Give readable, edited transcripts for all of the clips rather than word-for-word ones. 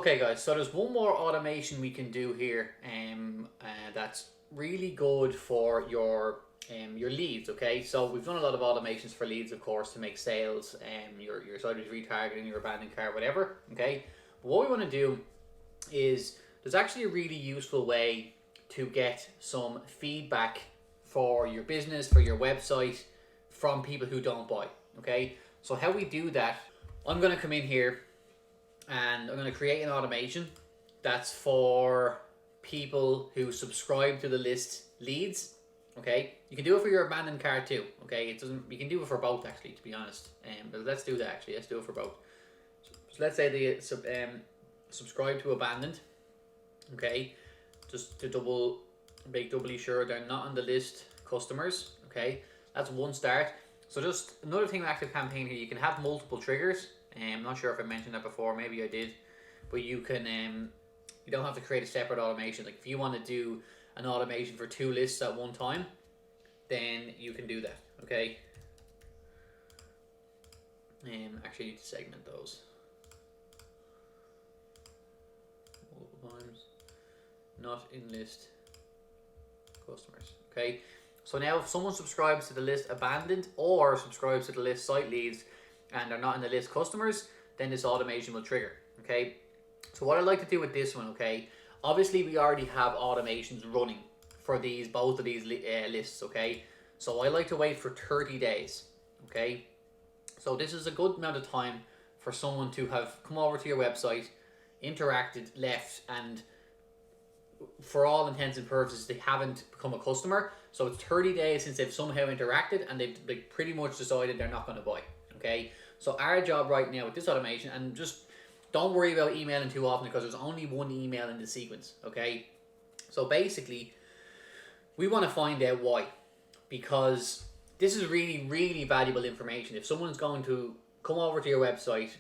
Okay guys, so there's one more automation we can do here that's really good for your leads. Okay, so we've done a lot of automations for leads, of course, to make sales, your site is retargeting, your abandoned cart, whatever. Okay, but what we want to do is there's actually a really useful way to get some feedback for your business, for your website, from people who don't buy. Okay, so how we do that, I'm going to come in here and I'm going to create an automation that's for people who subscribe to the list leads. Okay, you can do it for your abandoned cart too. Okay, it doesn't. You can do it for both actually, to be honest. But let's do that actually. Let's do it for both. So let's say they subscribe to abandoned. Okay, just to make doubly sure they're not on the list customers. Okay, that's one start. So just another thing with ActiveCampaign here, you can have multiple triggers. I'm not sure if I mentioned that before, maybe I did, but you can you don't have to create a separate automation. Like if you want to do an automation for 2 lists at one time, then you can do that. Okay. Actually, I need to segment those multiple times. Not in list customers. Okay. So now if someone subscribes to the list abandoned or subscribes to the list site leads and they're not in the list customers, then this automation will trigger. Okay. So what I'd like to do with this one, okay, obviously we already have automations running for both of these lists. Okay. So I like to wait for 30 days. Okay. So this is a good amount of time for someone to have come over to your website, interacted, left, and for all intents and purposes, they haven't become a customer. So it's 30 days since they've somehow interacted and they've pretty much decided they're not going to buy. Okay. So our job right now with this automation, and just don't worry about emailing too often because there's only one email in the sequence. Okay. So basically, we want to find out why, because this is really, really valuable information. If someone's going to come over to your website,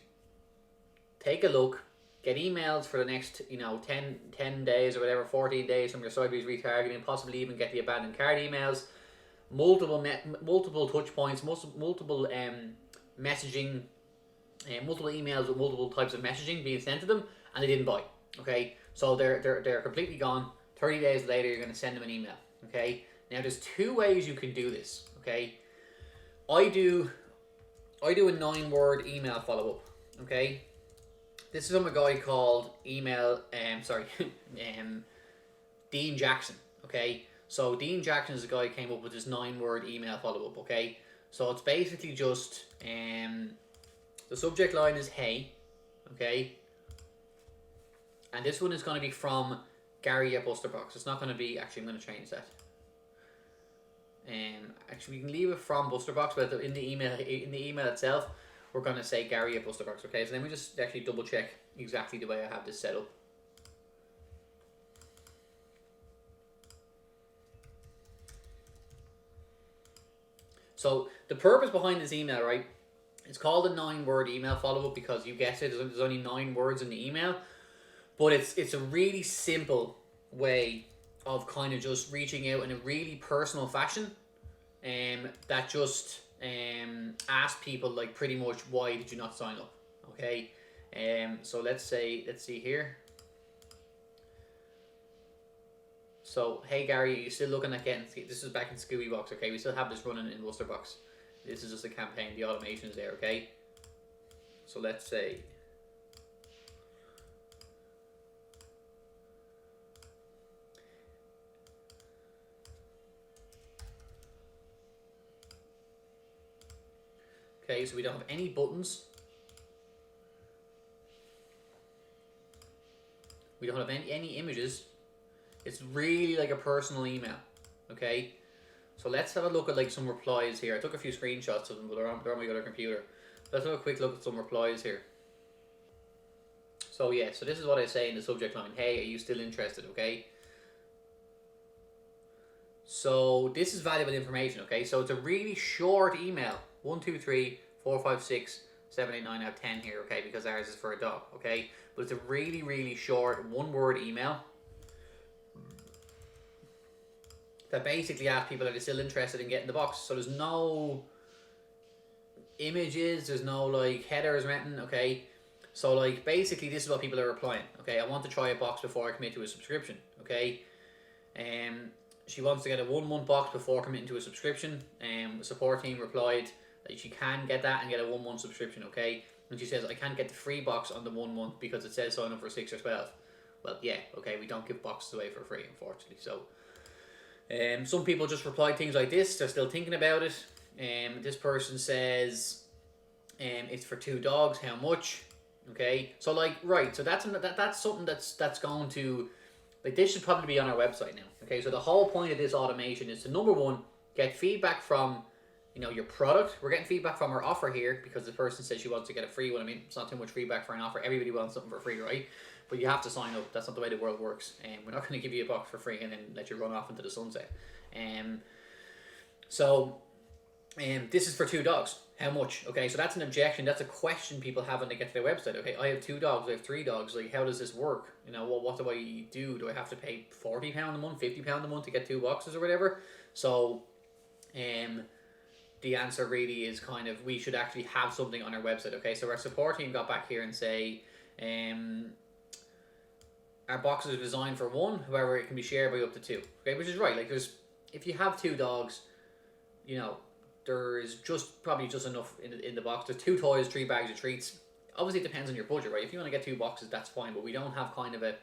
take a look, get emails for the next 10 days or whatever, 14 days from your site retargeting, possibly even get the abandoned cart emails, multiple touch points, multiple messaging, multiple emails with multiple types of messaging being sent to them, and they didn't buy. Okay, so they're completely gone. 30 days later, you're going to send them an email. Okay, now there's 2 ways you can do this. Okay, I do a 9-word email follow up. Okay, this is from a guy called Dean Jackson. Okay, so Dean Jackson is the guy who came up with this 9-word email follow up. Okay, so it's basically just the subject line is hey. Okay, and this one is going to be from Gary at Busterbox. It's not going to be, actually I'm going to change that. Actually we can leave it from Busterbox, but in the email itself we're going to say Gary at Busterbox. Okay, so let me just actually double check exactly the way I have this set up. So the purpose behind this email, right, it's called a 9-word email follow-up because you guessed it, there's only 9 words in the email, but it's a really simple way of kind of just reaching out in a really personal fashion, that just ask people like pretty much why did you not sign up. Okay, so let's see here. So hey Gary, are you still looking at getting, this is back in Scooby Box. Okay, we still have this running in Busterbox. This is just a campaign, the automation is there. Okay, so let's say okay, so we don't have any buttons. We don't have any images. It's really like a personal email. Okay, so let's have a look at like some replies here. I took a few screenshots of them, but they're on my other computer. Let's have a quick look at some replies here. So yeah, so this is what I say in the subject line. Hey, are you still interested? Okay. So this is valuable information. Okay, so it's a really short email. 1, 2, 3, 4, 5, 6, 7, 8, 9, I have 10 here. Okay, because ours is for a dog. Okay, but it's a really, really short 1-word email that basically asks people are they still interested in getting the box. So there's no images, there's no like headers or anything. Okay, So like basically this is what people are replying. Okay, I want to try a box before I commit to a subscription. Okay, she wants to get a 1 month box before committing to a subscription. The support team replied that she can get that and get a 1 month subscription. Okay, and she says I can't get the free box on the 1 month because it says sign up for 6 or 12. Well, yeah, okay, we don't give boxes away for free, unfortunately. So, some people just reply things like this. They're still thinking about it. This person says, it's for 2 dogs. How much? Okay, so like, right. So that's something that's going to, like, this should probably be on our website now. Okay, so the whole point of this automation is to, number one, get feedback from, your product. We're getting feedback from our offer here because the person says she wants to get a free one. I mean, it's not too much feedback for an offer. Everybody wants something for free, right? But you have to sign up. That's not the way the world works. We're not going to give you a box for free and then let you run off into the sunset. This is for 2 dogs. How much? Okay, so that's an objection. That's a question people have when they get to their website. Okay, I have 2 dogs. I have 3 dogs. Like, how does this work? What do I do? Do I have to pay £40 a month, £50 a month to get 2 boxes or whatever? So, the answer really is kind of, we should actually have something on our website. Okay, so our support team got back here and say, our boxes are designed for 1, however it can be shared by up to 2. Okay, which is right. Like, if you have 2 dogs, there's probably just enough in the box. There's 2 toys, 3 bags of treats. Obviously it depends on your budget, right? If you want to get 2 boxes, that's fine, but we don't have kind of a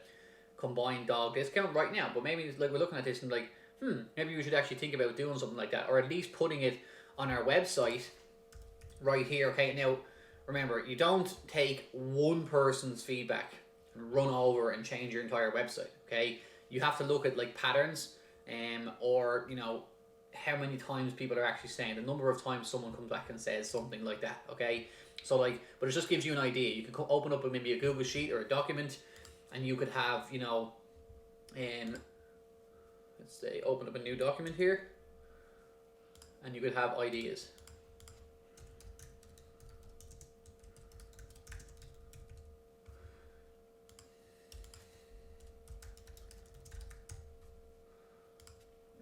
combined dog discount right now. But maybe like we're looking at this and like, maybe we should actually think about doing something like that, or at least putting it on our website right here. Okay, now remember, you don't take one person's feedback and run over and change your entire website. Okay, you have to look at like patterns, or how many times people are actually saying, the number of times someone comes back and says something like that. Okay, so like, but it just gives you an idea. You can open up maybe a Google sheet or a document, and you could have, let's say open up a new document here, and you could have ideas.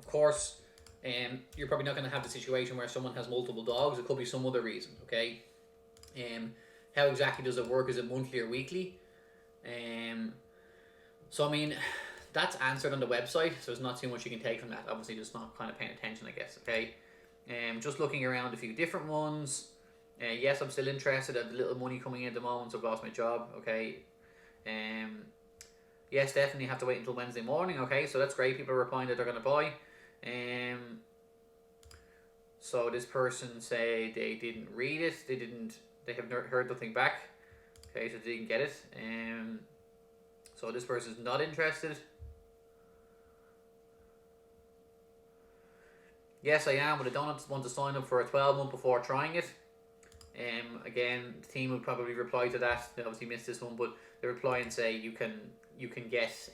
Of course, you're probably not going to have the situation where someone has multiple dogs. It could be some other reason. Okay, how exactly does it work? Is it monthly or weekly? So I mean, that's answered on the website, so there's not too much you can take from that. Obviously, just not kind of paying attention, I guess. Okay, just looking around a few different ones. Yes, I'm still interested. I have a little money coming in at the moment, so I've lost my job. Okay. Yes, definitely have to wait until Wednesday morning. Okay, so that's great. People are replying that they're going to buy. So this person say they didn't read it. They have heard nothing back. Okay, so they didn't get it. So this person is not interested. Yes, I am, but I don't want to sign up for a 12-month before trying it. Again, the team would probably reply to that. They obviously missed this one, but they reply and say you can get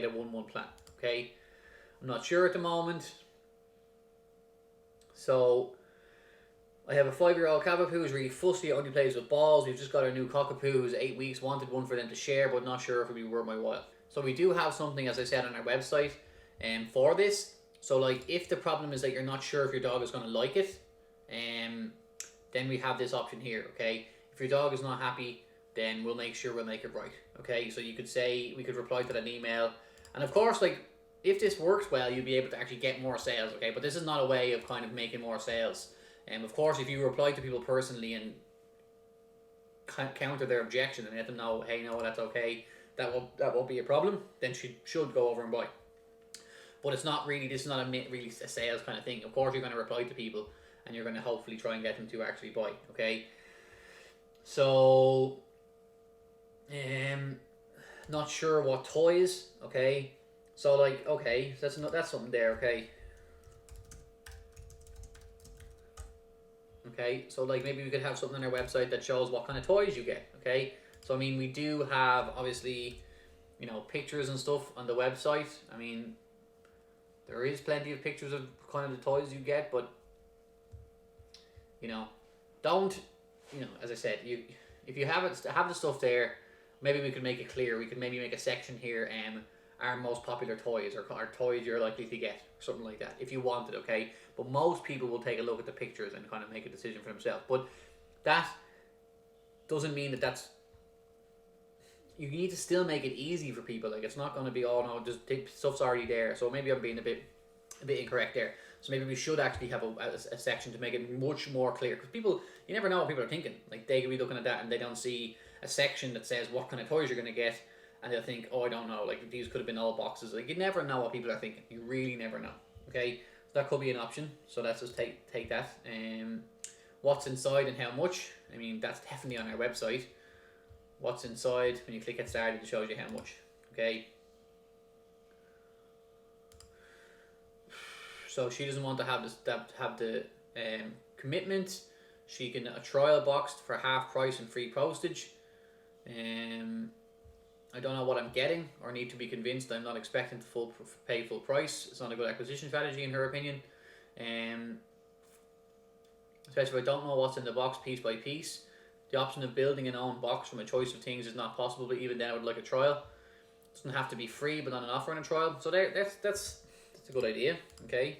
a 1 month plan. Okay, I'm not sure at the moment. So I have a 5-year-old cockapoo who's really fussy, only plays with balls. We've just got our new cockapoo who's 8 weeks, wanted one for them to share, but not sure if it would be worth my while. So we do have something, as I said, on our website for this. So like, if the problem is that you're not sure if your dog is going to like it, then we have this option here. Okay, if your dog is not happy, then we'll make sure we'll make it right. Okay, so you could say, we could reply to that email, and of course, like, if this works well, you'll be able to actually get more sales. Okay, but this is not a way of kind of making more sales. Of course, if you reply to people personally and counter their objection and let them know, hey, no, that's okay, that won't be a problem, then she should go over and buy. But it's not really, this is not really a sales kind of thing. Of course, you're going to reply to people and you're going to hopefully try and get them to actually buy. Okay, so not sure what toys. Okay, so like, okay, that's something there. Okay. Okay, so like, maybe we could have something on our website that shows what kind of toys you get. Okay, so I mean, we do have obviously, pictures and stuff on the website. I mean, there is plenty of pictures of kind of the toys you get, but don't, as I said, if you have the stuff there, maybe we could make it clear. We could maybe make a section here, our most popular toys, or our toys you're likely to get, something like that, if you wanted. Okay, but most people will take a look at the pictures and kind of make a decision for themselves. But that doesn't mean that that's you need to still make it easy for people. Like, it's not going to be, oh no, just stuff's already there. So maybe I'm being a bit incorrect there. So maybe we should actually have a section to make it much more clear, because people, you never know what people are thinking. Like, they could be looking at that and they don't see a section that says what kind of toys you're going to get, and they'll think, oh, I don't know, like these could have been all boxes. Like, you never know what people are thinking. You really never know. Okay, so that could be an option. So let's just take that. What's inside and how much? I mean, that's definitely on our website. What's inside, when you click get started, it shows you how much. Okay. So she doesn't want to have this, have the commitment. She can a trial box for half price and free postage. I don't know what I'm getting, or need to be convinced. I'm not expecting to pay full price. It's not a good acquisition strategy in her opinion. Especially if I don't know what's in the box piece by piece. The option of building an own box from a choice of things is not possible, but even then I would like a trial. It doesn't have to be free, but on an offer and a trial. So that's a good idea. Okay.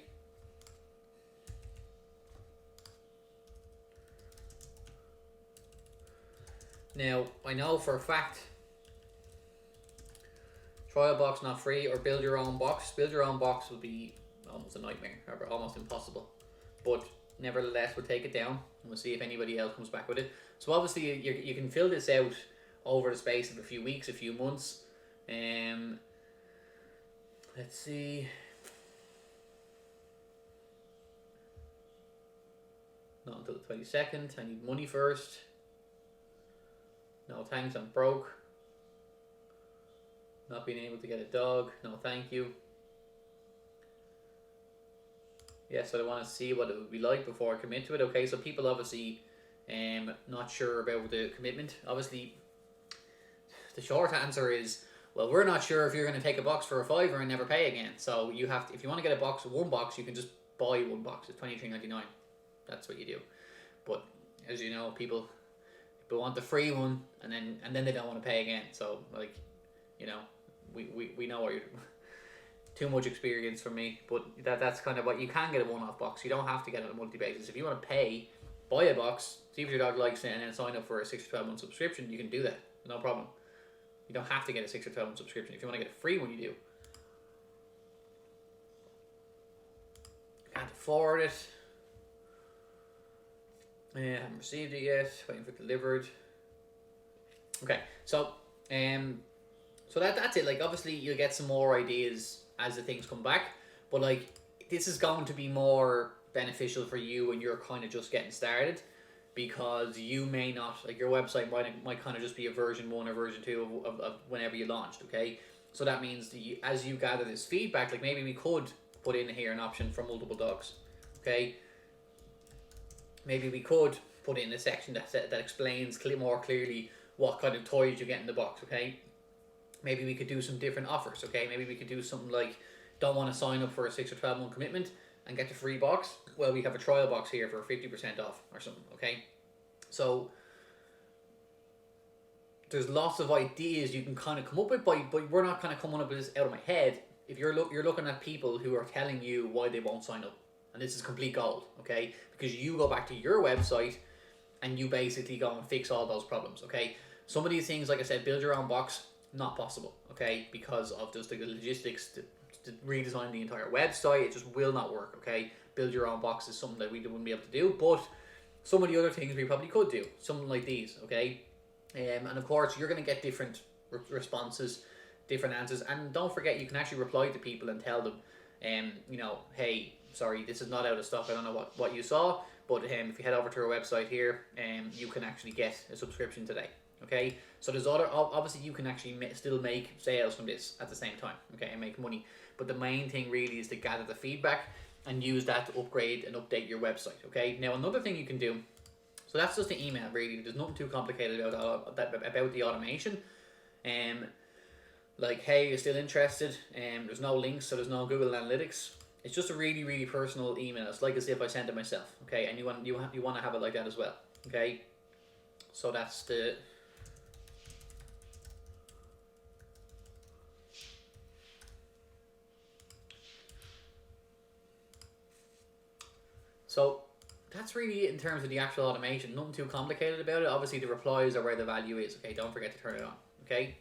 Now, I know for a fact, trial box not free, or build your own box. Build your own box will be almost a nightmare, or almost impossible. But nevertheless, we'll take it down and we'll see if anybody else comes back with it. So obviously you can fill this out over the space of a few weeks, a few months. Let's see. Not until the 22nd. I need money first. No thanks, I'm broke. Not being able to get a dog. No thank you. Yeah, so I want to see what it would be like before I commit to it. Okay, so people obviously not sure about the commitment. Obviously, the short answer is, well, we're not sure if you're going to take a box for a $5 and never pay again. So you have to, if you want to get a box, one box, you can just buy one box. It's $23.99. That's what you do. But as you know, people want the free one, and then they don't want to pay again. So, like, you know, we know what you're too much experience for me, but that's kind of what you can get a one-off box. You don't have to get it on a monthly basis. If you want to pay, buy a box, see if your dog likes it, and then sign up for a 6 or 12 month subscription. You can do that, no problem. You don't have to get a 6 or 12 month subscription. If you want to get a free one, you do. Can't afford it. I haven't received it yet. Waiting for it delivered. Okay, so so that's it. Like, obviously you'll get some more ideas as the things come back, but like, this is going to be more beneficial for you when you're kind of just getting started, because you may not, like, your website might kind of just be a version 1 or version 2 of whenever you launched. Okay, so that means that as you gather this feedback, like, maybe we could put in here an option for multiple dogs. Okay, maybe we could put in a section that explains more clearly what kind of toys you get in the box. Okay, maybe we could do some different offers. Okay, maybe we could do something like, don't want to sign up for a 6 or 12 month commitment and get the free box? Well, we have a trial box here for 50% off or something. Okay, so there's lots of ideas you can kind of come up with, but we're not kind of coming up with this out of my head. If you're looking at people who are telling you why they won't sign up, and this is complete gold. Okay, because you go back to your website and you basically go and fix all those problems. Okay, some of these things, like I said, build your own box, not possible. Okay, because of just the logistics to redesign the entire website, it just will not work. Okay, build your own box is something that we wouldn't be able to do, but some of the other things we probably could do, something like these. Okay, and of course you're going to get different responses, different answers, and don't forget, you can actually reply to people and tell them, you know, hey, sorry, this is not out of stock. I don't know what you saw, but if you head over to our website here, you can actually get a subscription today. Okay, so there's obviously you can actually still make sales from this at the same time. Okay, and make money, but the main thing really is to gather the feedback and use that to upgrade and update your website. Okay, now another thing you can do, so that's just the email really. There's nothing too complicated about the automation. Like, hey, you're still interested? There's no links, so there's no Google Analytics. It's just a really, really personal email. It's like as if I sent it myself. Okay, and you want to have it like that as well. Okay, so that's the. So that's really it in terms of the actual automation. Nothing too complicated about it. Obviously, the replies are where the value is. Okay, don't forget to turn it on. Okay.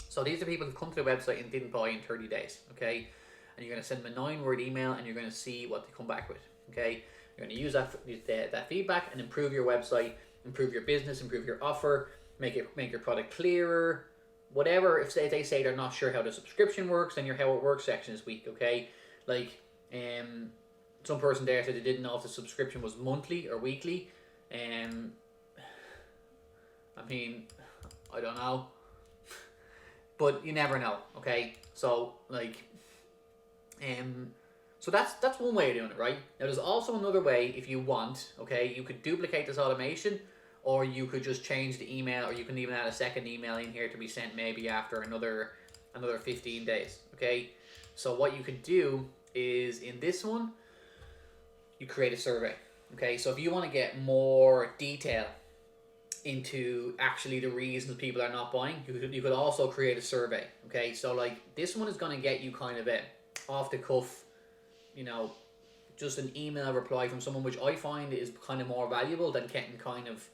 So these are people who come to the website and didn't buy in 30 days, okay? And you're going to send them a 9-word email and you're going to see what they come back with, okay? You're going to use that feedback and improve your website, improve your business, improve your offer, make your product clearer, whatever. If they say they're not sure how the subscription works, then your how it works section is weak, okay? Like, some person there said they didn't know if the subscription was monthly or weekly. I mean, I don't know. But you never know, okay? So, like, so that's one way of doing it, right? Now, there's also another way if you want, okay? You could duplicate this automation, or you could just change the email, or you can even add a second email in here to be sent maybe after another 15 days, okay? So what you could do is, in this one, you create a survey, okay? So if you want to get more detail into actually the reasons people are not buying, you could also create a survey, okay? So like this one is going to get you kind of a off the cuff, you know, just an email reply from someone, which I find is kind of more valuable than getting kind of,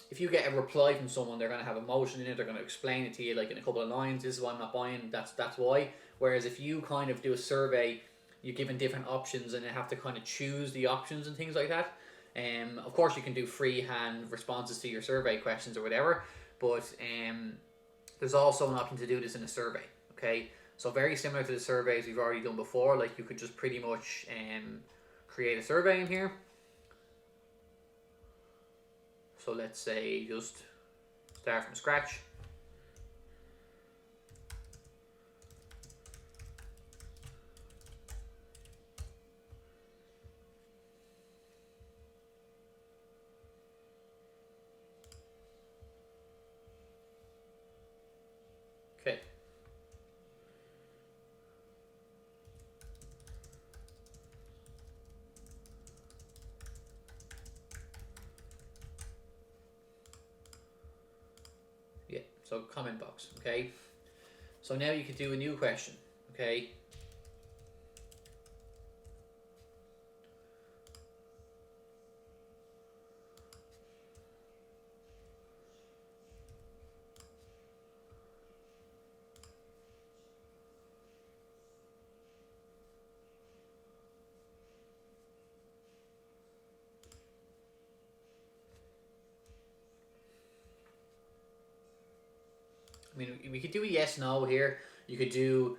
if you get a reply from someone, they're going to have emotion in it, they're going to explain it to you like in a couple of lines, this is why I'm not buying, that's why. Whereas if you kind of do a survey, you're given different options and you have to kind of choose the options and things like that. Of course you can do freehand responses to your survey questions or whatever, but there's also an option to do this in a survey, okay? So very similar to the surveys we've already done before, like you could just pretty much create a survey in here. So let's say just start from scratch. Okay. Yeah, so comment box, okay? So now you could do a new question, okay? I mean, we could do a yes, no here. You could do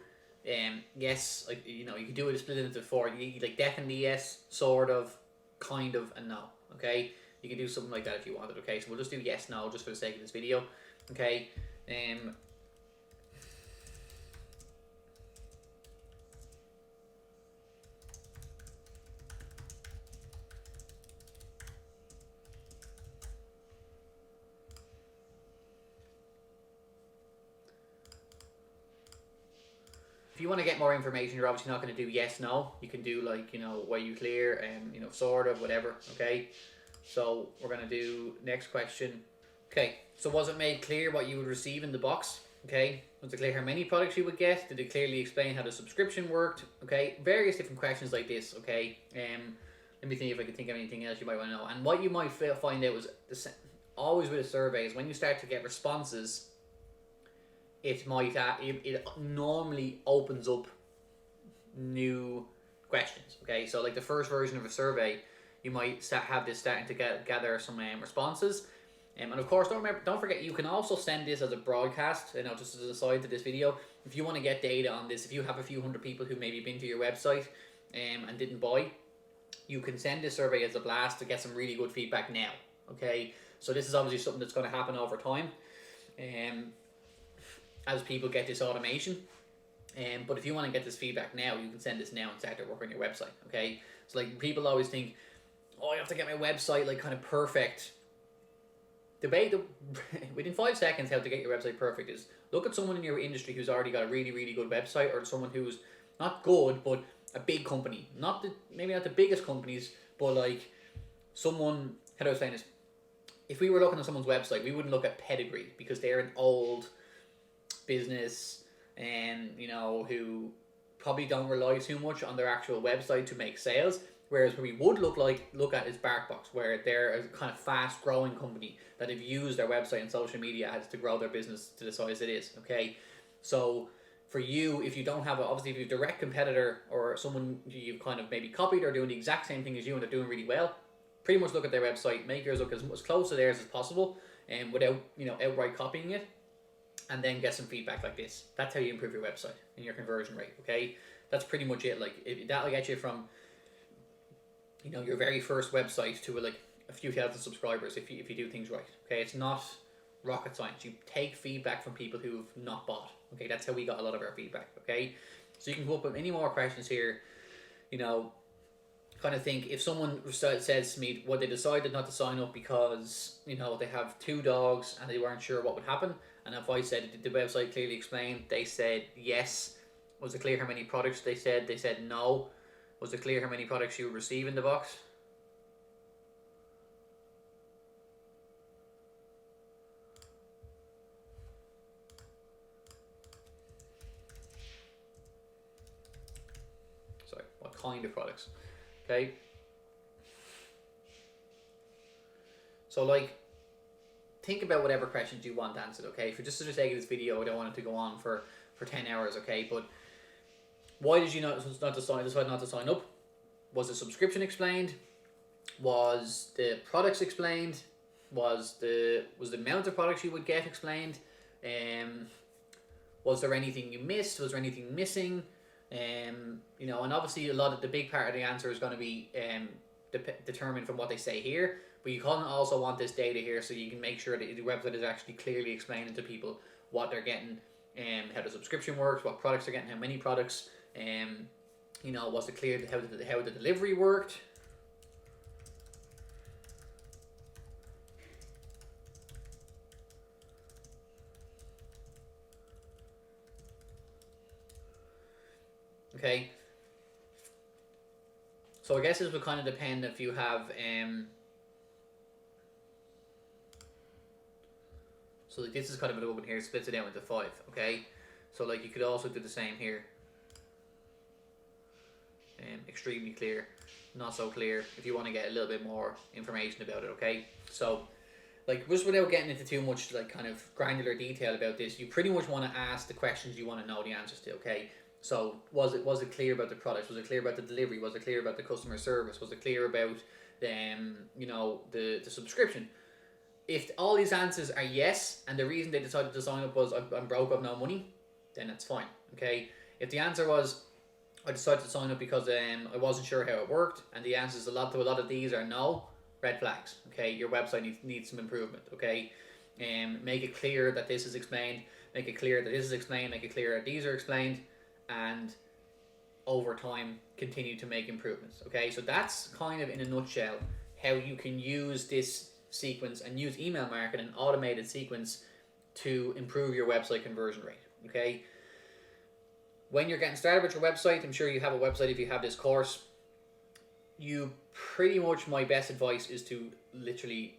yes, like, you know, you could do it split into four. Like definitely yes, sort of, kind of, and no. Okay, you can do something like that if you wanted. Okay, so we'll just do yes, no, just for the sake of this video. Okay, if you want to get more information, you're obviously not going to do yes, no. You can do like, you know, were you clear, and you know, sort of, whatever. Okay, so we're going to do next question. Okay, so was it made clear what you would receive in the box? Okay, was it clear how many products you would get? Did it clearly explain how the subscription worked? Okay, various different questions like this. Okay, let me think if I can think of anything else you might want to know. And what you might find out was always with a survey is when you start to get responses, it might it normally opens up new questions. Okay, so like the first version of a survey, you might have this starting to gather some responses. And of course, don't forget, you can also send this as a broadcast. You know, just as an aside to this video, if you want to get data on this, if you have a few hundred people who maybe been to your website and didn't buy, you can send this survey as a blast to get some really good feedback now. Okay, so this is obviously something that's going to happen over time, as people get this automation. But if you want to get this feedback now, you can send this now and start to work on your website. Okay, so like people always think, oh, I have to get my website like kind of perfect. Debate within 5 seconds how to get your website perfect is look at someone in your industry who's already got a really, really good website, or someone who's not good but a big company, maybe not the biggest companies, but like someone, how do I explain this? If we were looking at someone's website, we wouldn't look at pedigree because they're an old business and, you know, who probably don't rely too much on their actual website to make sales. Whereas where we would look at is BarkBox, where they're a kind of fast growing company that have used their website and social media ads to grow their business to the size it is. Okay, so for you, if you don't have obviously if you have a direct competitor or someone you've kind of maybe copied or doing the exact same thing as you and they're doing really well, pretty much look at their website, make yours look as close to theirs as possible, and without outright copying it, and then get some feedback like this. That's how you improve your website and your conversion rate. Okay, that's pretty much it. Like that'll get you from your very first website to like a few thousand subscribers if you do things right. Okay, it's not rocket science. You take feedback from people who've not bought. Okay, that's how we got a lot of our feedback. Okay, so you can come up with any more questions here. Kind of think if someone says to me, well, they decided not to sign up because they have 2 dogs and they weren't sure what would happen, and if I said, did the website clearly explain? They said yes. Was it clear how many products they said? They said no. Was it clear how many products you would receive in the box? Sorry, what kind of products? Okay. So like, think about whatever questions you want answered. Okay, for just for the sake of this video, I don't want it to go on for 10 hours. Okay, but why did you decide not to sign up? Was the subscription explained? Was the products explained? Was the amount of products you would get explained? Was there anything you missed? Was there anything missing? And obviously a lot of the big part of the answer is going to be determined from what they say here, but you can also want this data here so you can make sure that the website is actually clearly explaining to people what they're getting, how the subscription works, what products they're getting, how many products, was it clear how the delivery worked. Okay, so I guess this would kind of depend if you have so like this is kind of an open here, splits it out into 5. Okay, so like you could also do the same here. Extremely clear, not so clear, if you want to get a little bit more information about it. Okay, so like just without getting into too much like kind of granular detail about this, you pretty much want to ask the questions you want to know the answers to. Okay, so was it clear about the products? Was it clear about the delivery? Was it clear about the customer service? Was it clear about the subscription? If all these answers are yes, and the reason they decided to sign up was I'm broke, I've no money, then that's fine. Okay, if the answer was I decided to sign up because I wasn't sure how it worked, and the answers to a lot of these are no, red flags. Okay, your website needs some improvement. Okay, make it clear that this is explained, make it clear that this is explained, make it clear that these are explained, and over time continue to make improvements. Okay, so that's kind of in a nutshell how you can use this sequence and use email marketing, an automated sequence, to improve your website conversion rate. Okay, when you're getting started with your website, I'm sure you have a website if you have this course, my best advice is to literally,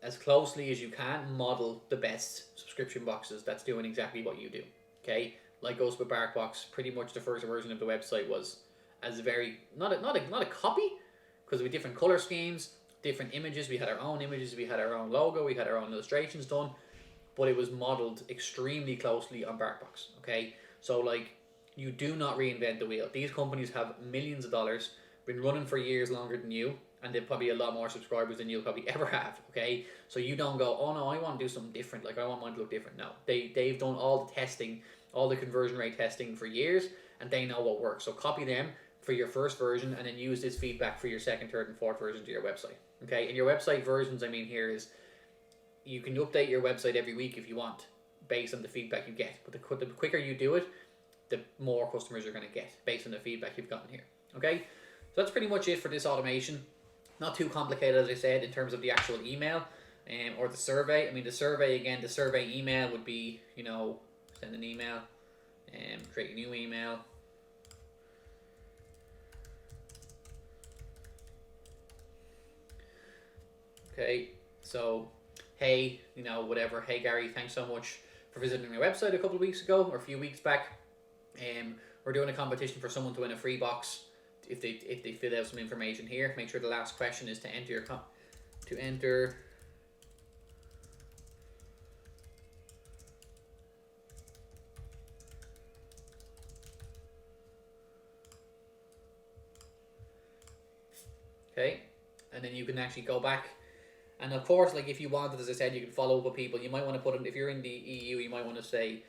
as closely as you can, model the best subscription boxes that's doing exactly what you do. Okay, like goes with BarkBox, pretty much the first version of the website was as very not a copy, because we had different color schemes, different images. We had our own images, we had our own logo, we had our own illustrations done, but it was modeled extremely closely on BarkBox. Okay, so like, you do not reinvent the wheel. These companies have millions of dollars, been running for years longer than you, and they've probably a lot more subscribers than you'll probably ever have. Okay, so you don't go, oh no, I want to do something different, like I want mine to look different. No, they've done all the testing, all the conversion rate testing for years, and they know what works. So copy them for your first version, and then use this feedback for your second, third, and fourth version to your website. Okay, and your website versions, I mean here is, you can update your website every week if you want, based on the feedback you get. But the quicker you do it, the more customers you're going to get based on the feedback you've gotten here. Okay, so that's pretty much it for this automation. Not too complicated, as I said, in terms of the actual email or the survey. I mean, the survey email would be, send an email, create a new email. Okay, so hey, whatever, hey Gary, thanks so much for visiting my website a couple of weeks ago or a few weeks back. We're doing a competition for someone to win a free box if they fill out some information here, make sure the last question is to enter your okay, and then you can actually go back. And of course, like if you wanted, as I said, you can follow up with people. You might want to put in, if you're in the EU, you might want to say,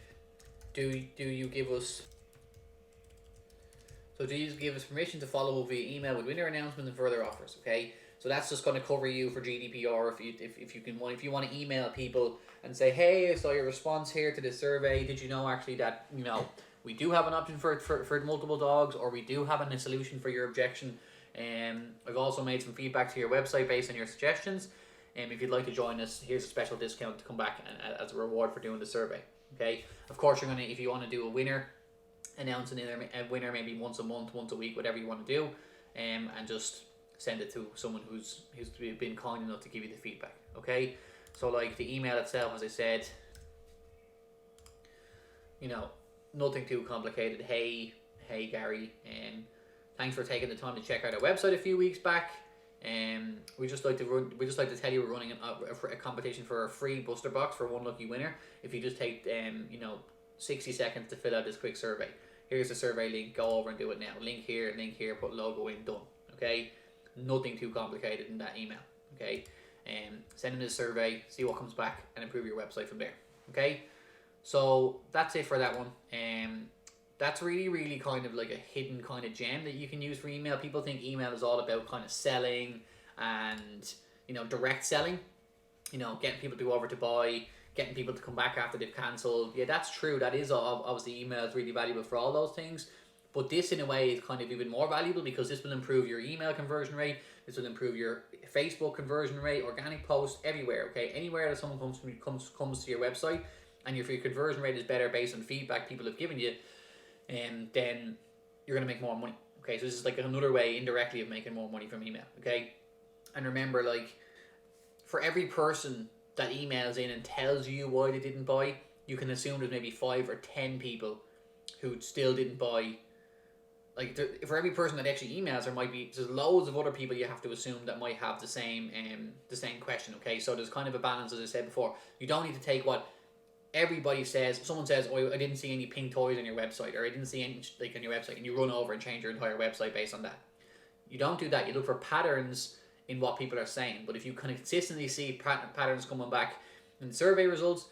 do you give us, so do you give us permission to follow up via email with winner announcements and further offers? Okay, so that's just going to cover you for GDPR. If you want to email people and say, hey, I saw your response here to this survey. Did you know actually that we do have an option for multiple dogs, or we do have a solution for your objection. I've also made some feedback to your website based on your suggestions. If you'd like to join us, here's a special discount to come back as a reward for doing the survey. Okay. Of course, if you want to do a winner, announcing a winner maybe once a month, once a week, whatever you want to do, and just send it to someone who's been kind enough to give you the feedback. Okay. So like the email itself, as I said, nothing too complicated. Hey Gary, thanks for taking the time to check out our website a few weeks back. We just like to tell you we're running a competition for a free booster box for one lucky winner. If you just take 60 seconds to fill out this quick survey. Here's the survey link. Go over and do it now. Link here, put logo in, done. Okay, nothing too complicated in that email. Okay, send in this survey, see what comes back, and improve your website from there. Okay, so that's it for that one. That's really kind of like a hidden kind of gem that you can use for email. People think email is all about kind of selling and direct selling, getting people to go over to buy, getting people to come back after they've cancelled. Yeah, that's true. That is obviously email is really valuable for all those things. But this in a way is kind of even more valuable because this will improve your email conversion rate. This will improve your Facebook conversion rate, organic posts, everywhere. Okay, anywhere that someone comes to your website, and if your conversion rate is better based on feedback people have given you, then you're going to make more money. Okay, so this is like another way indirectly of making more money from email. Okay, and remember, like, for every person that emails in and tells you why they didn't buy, you can assume there's maybe 5 or 10 people who still didn't buy. Like, for every person that actually emails, there's loads of other people you have to assume that might have the same question. Okay, so there's kind of a balance, as I said before. You don't need to take what everybody says. Someone says, oh, I didn't see any pink toys on your website, or I didn't see any on your website, and you run over and change your entire website based on that. You don't do that. You look for patterns in what people are saying. But if you can consistently see patterns coming back in the survey results,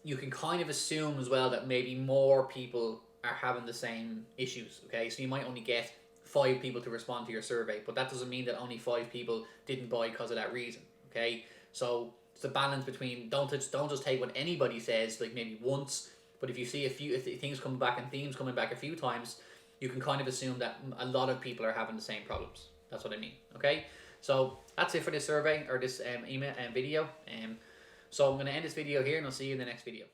you can kind of assume as well that maybe more people are having the same issues. Okay, so you might only get 5 people to respond to your survey, but that doesn't mean that only 5 people didn't buy because of that reason. Okay, so it's a balance between don't just take what anybody says, like maybe once, but if you see if things coming back and themes coming back a few times, you can kind of assume that a lot of people are having the same problems. That's what I mean. Okay, so that's it for this survey or this email and video. So I'm going to end this video here, and I'll see you in the next video.